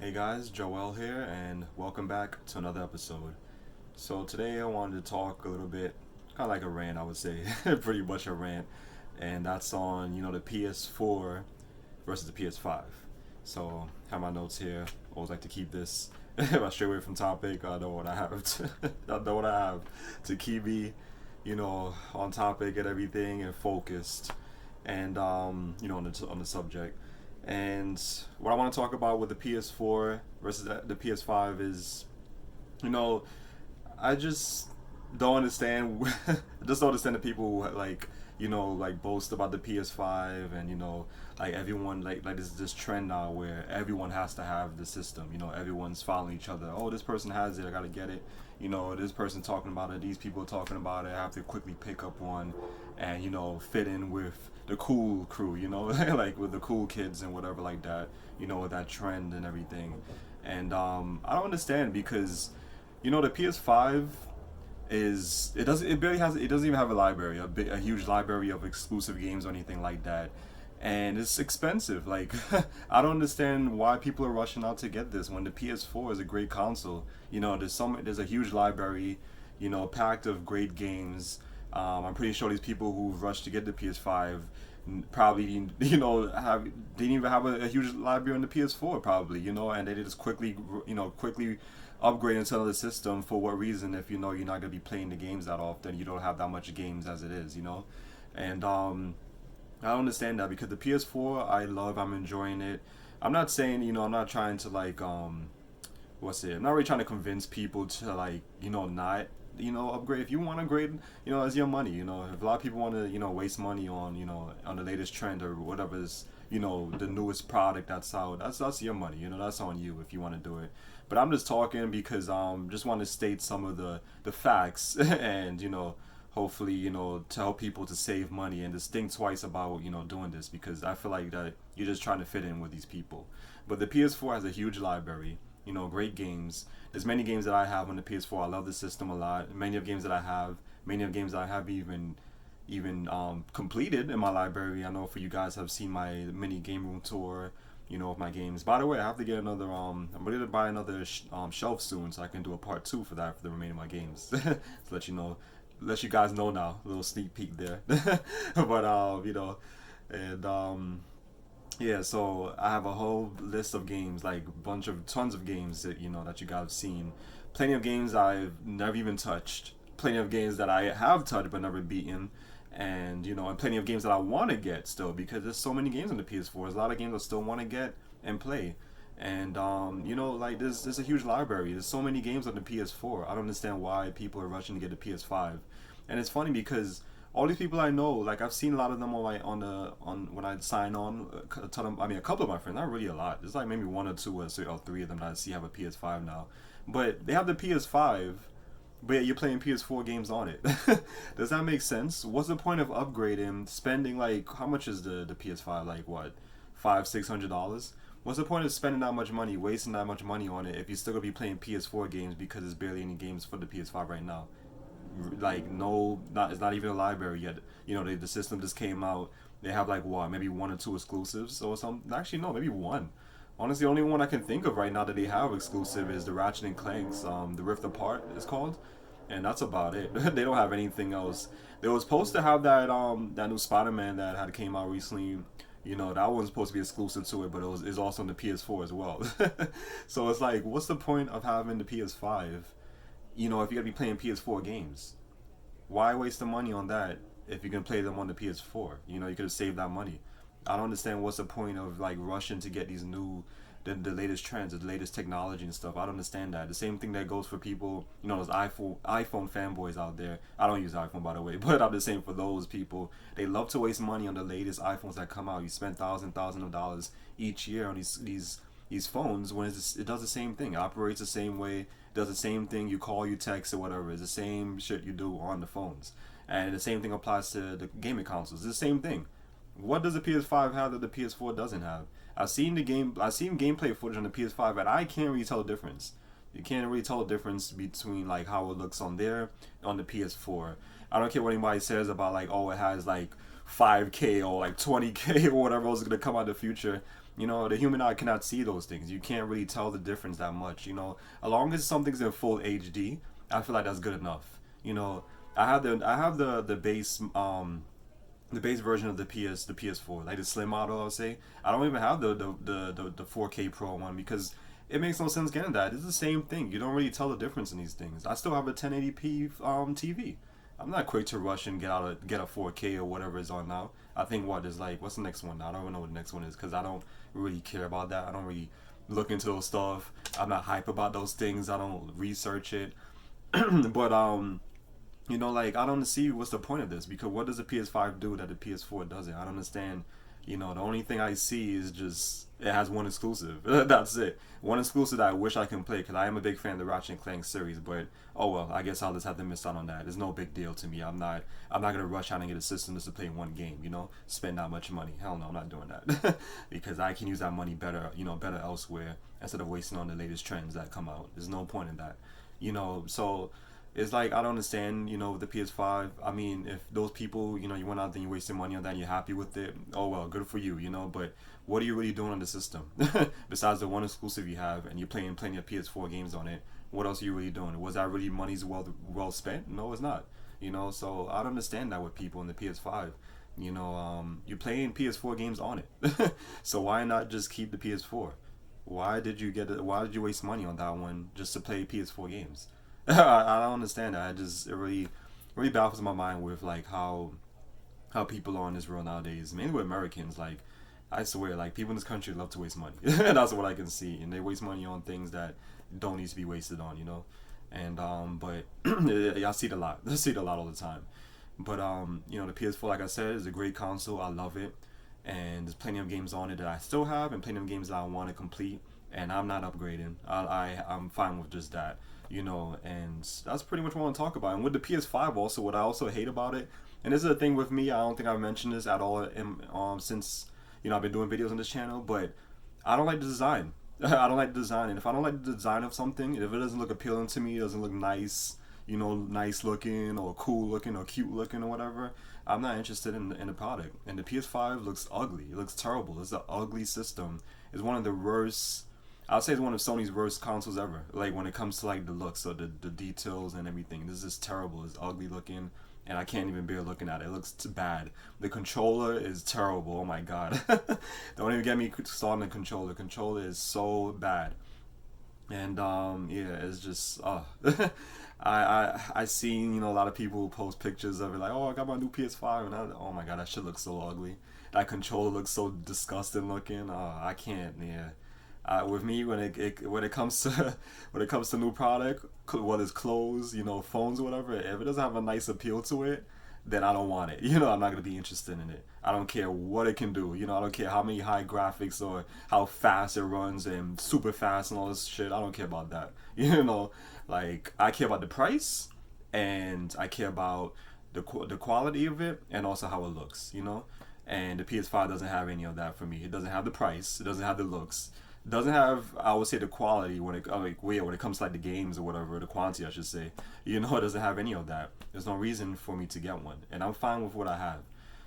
Hey guys, Joel here, and welcome back to another episode. So today I wanted to talk a little bit, kind of like a rant, I would say, pretty much a rant, and that's on the PS4 versus the PS5. So have my notes here. Always like to keep this straight away from topic. I know what I have. I know what I have to keep me, on topic and everything and focused, and on the subject. And what I want to talk about with the PS4 versus the PS5 is, you know, I just don't understand. I just don't understand the people who like boast about the PS5 and like everyone like this trend now where everyone has to have the system. Everyone's following each other. Oh, this person has it. I gotta get it. This person talking about it. These people talking about it. I have to quickly pick up one, and fit in with the cool crew. Like with the cool kids and whatever like that. With that trend and everything. And I don't understand because the PS5 it doesn't even have a library, a huge library of exclusive games or anything like that, and it's expensive. Like I don't understand why people are rushing out to get this when the PS4 is a great console. There's a huge library, packed of great games. I'm pretty sure these people who rushed to get the PS5 probably didn't even have a huge library on the PS4 probably, and they just quickly upgrade into another system. For what reason? If you're not gonna be playing the games that often, you don't have that much games as it is, and I don't understand that because the PS4 I'm enjoying it. I'm not saying, I'm not trying to like I'm not really trying to convince people to like not upgrade. If you want to upgrade, it's your money. If a lot of people want to waste money on on the latest trend or whatever is the newest product that's out, that's your money. That's on you if you want to do it. But I'm just talking because just want to state some of the facts and hopefully to help people to save money and just think twice about doing this, because I feel like that you're just trying to fit in with these people. But the PS4 has a huge library, great games. There's many games that I have on the PS4. I love the system a lot. Many of games that I have even completed in my library. I know for you guys have seen my mini game room tour, of my games. By the way, I have to get another. I'm ready to buy another shelf soon, so I can do a part two for that for the remaining of my games. To let you guys know now. A little sneak peek there. But and yeah, so I have a whole list of games, like tons of games that that you guys have seen. Plenty of games I've never even touched. Plenty of games that I have touched but never beaten, and plenty of games that I want to get still, because there's so many games on the PS4. There's a lot of games I still want to get and play, and like there's a huge library. There's so many games on the PS4. I don't understand why people are rushing to get the PS5, and it's funny because all these people I know, like I've seen a lot of them on when I sign on. A couple of my friends, not really a lot. There's like maybe one or two or three of them that I see have a PS5 now, but they have the PS5, but yeah, you're playing PS4 games on it. Does that make sense? What's the point of upgrading? Spending like how much is the PS5? Like what, $500-600? What's the point of spending that much money, wasting that much money on it if you're still gonna be playing PS4 games because there's barely any games for the PS5 right now? Like no, not it's not even a library yet. The system just came out. They have like what, maybe one or two exclusives or something. Actually, no, maybe one. Honestly, the only one I can think of right now that they have exclusive is the Ratchet and Clanks, the Rift Apart is called, and that's about it. They don't have anything else. They were supposed to have that new Spider-Man that had came out recently. That one's supposed to be exclusive to it, but it's also on the PS4 as well. So it's like, what's the point of having the PS5? If you're gonna be playing PS4 games, why waste the money on that if you can play them on the PS4? You could have saved that money. I don't understand what's the point of like rushing to get these the latest trends, the latest technology and stuff. I don't understand that. The same thing that goes for people, those iPhone fanboys out there. I don't use iPhone, by the way, but I'm just saying for those people, they love to waste money on the latest iPhones that come out. You spend thousands of dollars each year on these phones when it does the same thing. It operates the same way, does the same thing. You call, you text, or whatever. It's the same shit you do on the phones. And the same thing applies to the gaming consoles. It's the same thing. What does the PS5 have that the PS4 doesn't have? I've seen gameplay footage on the PS5, and I can't really tell the difference. You can't really tell the difference between like how it looks on the PS4. I don't care what anybody says about like, oh, it has like 5K or like 20K or whatever else is gonna come out in the future. The human eye cannot see those things. You can't really tell the difference that much. As long as something's in full HD, I feel like that's good enough. I have the base version of the PS4, like the slim model. I'll say I don't even have the 4K Pro one because it makes no sense getting that. It's the same thing. You don't really tell the difference in these things. I still have a 1080p TV. I'm not quick to rush and get a 4K or whatever is on now. I think what's the next one? I don't even know what the next one is because I don't really care about that. I don't really look into those stuff. I'm not hype about those things. I don't research it. But like I don't see what's the point of this because what does the PS5 do that the PS4 doesn't? I don't understand. The only thing I see is just it has one exclusive. That's it. One exclusive that I wish I can play because I am a big fan of the Ratchet and Clank series. But oh well, I guess I'll just have to miss out on that. It's no big deal to me. I'm not gonna rush out and get a system just to play one game. Spend that much money. Hell no, I'm not doing that because I can use that money better. Better elsewhere instead of wasting on the latest trends that come out. There's no point in that. So it's like I don't understand, the PS5. I mean, if those people, you went out there and you wasted money on that and you're happy with it, oh well, good for you, but what are you really doing on the system? Besides the one exclusive you have and you're playing plenty of PS4 games on it, what else are you really doing? Was that really money's well spent? No, it's not. So I don't understand that with people in the PS5. You're playing PS4 games on it. So why not just keep the PS4? Why did you waste money on that one just to play PS4 games? I don't understand that. It really baffles my mind with like how people are in this world nowadays. Mainly with Americans, like I swear, like people in this country love to waste money. That's what I can see, and they waste money on things that don't need to be wasted on, And but I see it a lot. I see it a lot all the time. But the PS4, like I said, is a great console. I love it, and there's plenty of games on it that I still have, and plenty of games that I want to complete. And I'm not upgrading. I'm fine with just that. And that's pretty much what I want to talk about. And with the PS5 also, what I also hate about it, and this is the thing with me, I don't think I've mentioned this at all since, I've been doing videos on this channel, but I don't like the design. I don't like the design, and if I don't like the design of something, if it doesn't look appealing to me, it doesn't look nice, nice looking or cool looking or cute looking or whatever, I'm not interested in the product. And the PS5 looks ugly. It looks terrible. It's an ugly system. It's one of the worst. I'll say it's one of Sony's worst consoles ever. Like when it comes to like the looks, so the details and everything. This is terrible. It's ugly looking, and I can't even bear looking at it. It looks bad. The controller is terrible. Oh my god! Don't even get me started on the controller. The controller is so bad, and yeah, it's just I seen a lot of people post pictures of it like, oh, I got my new PS5, and oh my god, that shit looks so ugly. That controller looks so disgusting looking. I can't. Yeah. With me, when it comes to new product, whether it's clothes, phones or whatever, if it doesn't have a nice appeal to it, then I don't want it. I'm not gonna be interested in it. I don't care what it can do. I don't care how many high graphics or how fast it runs and super fast and all this shit. I don't care about that. Like I care about the price and I care about the quality of it and also how it looks. And the PS5 doesn't have any of that for me. It doesn't have the price. It doesn't have the looks. Doesn't have, I would say, the quality when it comes to like the games or whatever, the quantity I should say. It doesn't have any of that. There's no reason for me to get one, and I'm fine with what I have.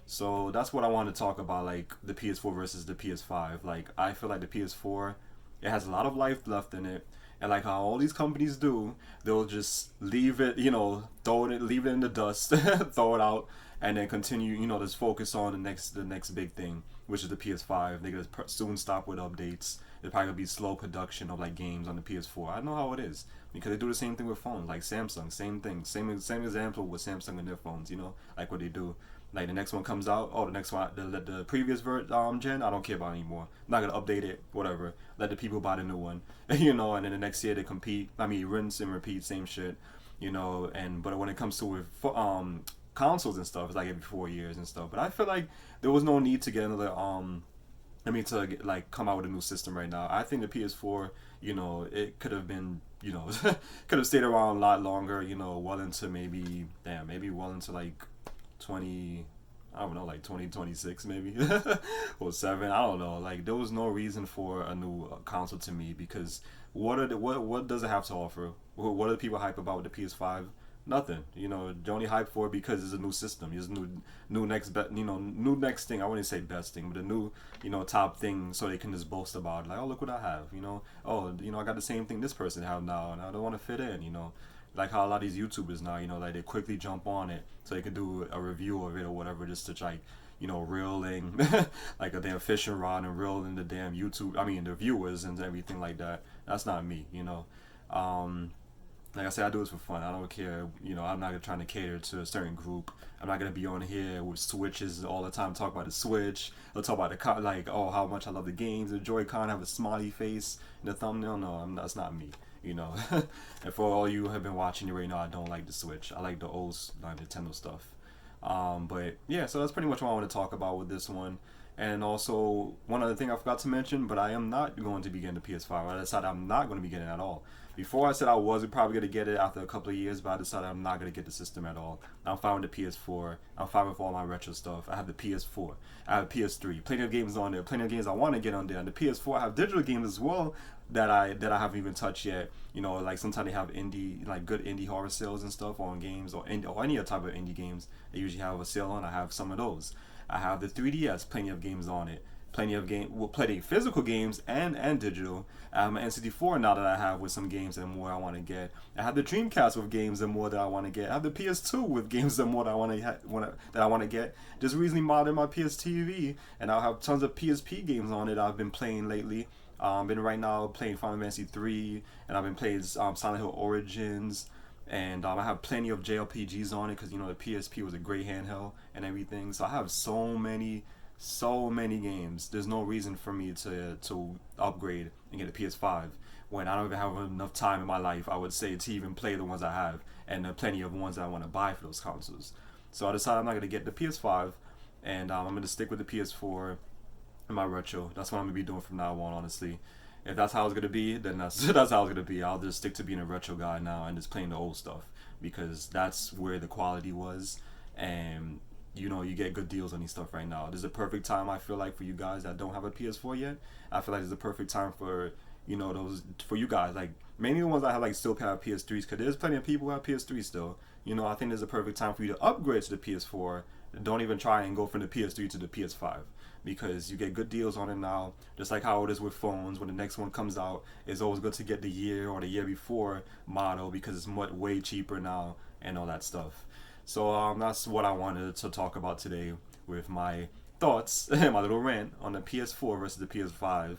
So that's what I want to talk about, like the PS4 versus the PS5. Like I feel like the PS4, it has a lot of life left in it, and like how all these companies do, they'll just leave it, leave it in the dust, throw it out, and then continue, just focus on the next big thing, which is the PS5. They're gonna soon stop with updates. There's probably gonna be slow production of like games on the PS4. I know how it is because they do the same thing with phones, like Samsung, same thing, same example with Samsung and their phones. Like what they do. Like the next one comes out, the next one, the previous gen, I don't care about anymore. I'm not gonna update it, whatever. Let the people buy the new one, and then the next year they compete. I mean, rinse and repeat, same shit, but when it comes to with consoles and stuff, it's like every 4 years and stuff. But I feel like there was no need to get another come out with a new system right now. I think the PS4, it could have been, could have stayed around a lot longer, well into maybe well into like 2026 maybe, or 7, I don't know. Like there was no reason for a new console to me because what does it have to offer? What are the people hype about with the PS5? Nothing. You know, the only hype for it because it's a new system. It's new next new next thing. I wouldn't say best thing, but a new top thing, so they can just boast about it. Like, oh, look what I have. Oh, I got the same thing this person have now, and I don't want to fit in. Like how a lot of these YouTubers now, like they quickly jump on it so they can do a review of it or whatever, just to try, reeling like a damn fishing rod and reeling the damn the viewers and everything like that. That's not me. Um, like I said, I do this for fun. I don't care. I'm not trying to cater to a certain group. I'm not gonna be on here with switches all the time. Talk about the Switch. I'll talk about like, oh, how much I love the games. The Joy-Con have a smiley face in the thumbnail. No, that's not me. And for all you who have been watching, you already know I don't like the Switch. I like the old Nintendo stuff. But yeah, so that's pretty much what I want to talk about with this one. And also, one other thing I forgot to mention, but I am not going to be getting the PS5. I decided I'm not going to be getting it at all. Before I said I was probably going to get it after a couple of years, but I decided I'm not going to get the system at all. I'm fine with the PS4. I'm fine with all my retro stuff. I have the PS4. I have PS3. Plenty of games on there. Plenty of games I want to get on there. And the PS4, I have digital games as well that I haven't even touched yet. Like sometimes they have good indie horror sales and stuff on games or any type of indie games. They usually have a sale on. I have some of those. I have the 3DS, plenty of games on it. Plenty physical games and digital. I have my N64 now that I have with some games and more I want to get. I have the Dreamcast with games and more that I want to get. I have the PS2 with games and more that I want to get. Just recently modded my PS TV, and I'll have tons of PSP games on it I've been playing lately. Been right now playing Final Fantasy 3, and I've been playing Silent Hill Origins. And I have plenty of JRPGs on it because the PSP was a great handheld and everything. So I have so many games. There's no reason for me to upgrade and get a PS5 when I don't even have enough time in my life, I would say, to even play the ones I have, and there are plenty of ones that I want to buy for those consoles. So I decided I'm not going to get the PS5, and I'm going to stick with the PS4 and my retro. That's what I'm going to be doing from now on, honestly. If that's how it's going to be, then that's how it's going to be. I'll just stick to being a retro guy now and just playing the old stuff because that's where the quality was, and you get good deals on these stuff right now. This is a perfect time, I feel like, for you guys that don't have a PS4 yet. I feel like this is a perfect time for those, for you guys, like mainly the ones that have still have PS3s, because there's plenty of people who have PS3 still. I think there's a perfect time for you to upgrade to the PS4. Don't even try and go from the PS3 to the PS5 because you get good deals on it now. Just like how it is with phones, when the next one comes out, it's always good to get the year or the year before model because it's way cheaper now and all that stuff. So that's what I wanted to talk about today with my thoughts, my little rant on the PS4 versus the PS5,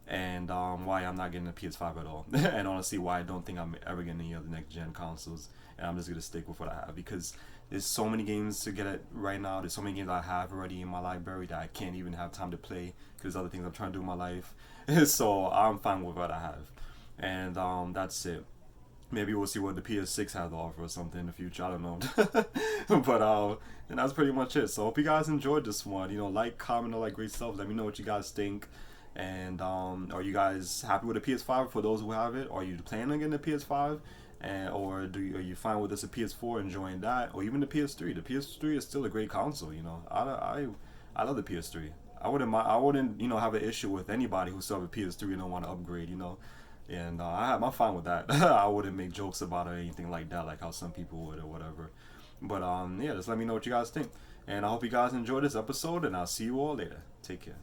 and why I'm not getting a PS5 at all, and honestly why I don't think I'm ever getting any other next gen consoles, and I'm just gonna stick with what I have because there's so many games to get it right now. There's so many games I have already in my library that I can't even have time to play because there's other things I'm trying to do in my life. So I'm fine with what I have, and that's it. Maybe we'll see what the PS6 has to offer or something in the future. I don't know. But and that's pretty much it. So I hope you guys enjoyed this one. Like, comment, all that great stuff. Let me know what you guys think. And are you guys happy with the PS5 for those who have it? Are you planning on getting the PS5? Or are you fine with this a PS4, enjoying that, or even the PS3? The PS3 is still a great console. I love the PS3. I wouldn't have an issue with anybody who still have a PS3 and don't want to upgrade. And I'm fine with that. I wouldn't make jokes about it or anything like that, like how some people would or whatever. But yeah, just let me know what you guys think. And I hope you guys enjoyed this episode, and I'll see you all later. Take care.